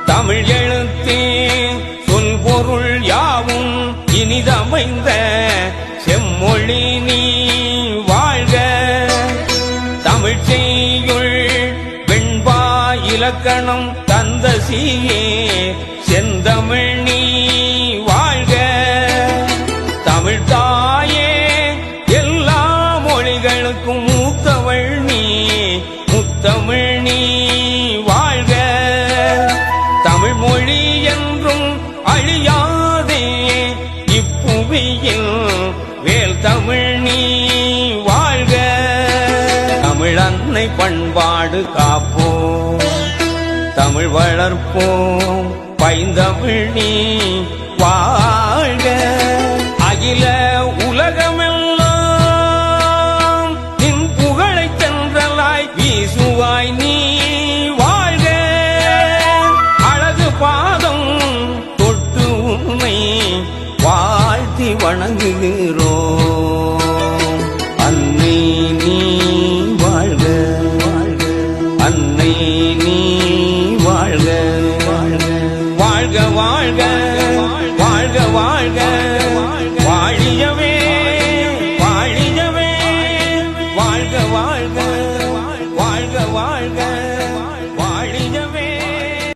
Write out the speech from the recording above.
தமிழ் எழுத்தே சொல் பொருள் யாவும் இனிதமைந்த செம்மொழி நீ வாழ்க. தமிழ் செய்யுள் வெண்பா இலக்கணம் தந்த சீயே செந்தமிழ் நீ வாழ்க. தமிழ் தாயே எல்லா மொழிகளுக்கும் மூத்தவள் நீ முத்தமிழ் நீ வாழ்க. தமிழ் மொழி என்றும் அழியாதே இப்புவியில் வேல் தமிழ் நீ வாழ்க. தமிழ் அன்னை பண்பாடு காப்போம், தமிழ் வளர்ப்போம், பைந்தமிழ் நீ வாழ்க. அகில உலகமெல்லாம் நின் புகழை சென்றலாய் வீசுவாய் நீ வாழ்க. அழகு பாதம் தொட்டு உன்னை வாழ்த்தி வணங்குகிறோம்.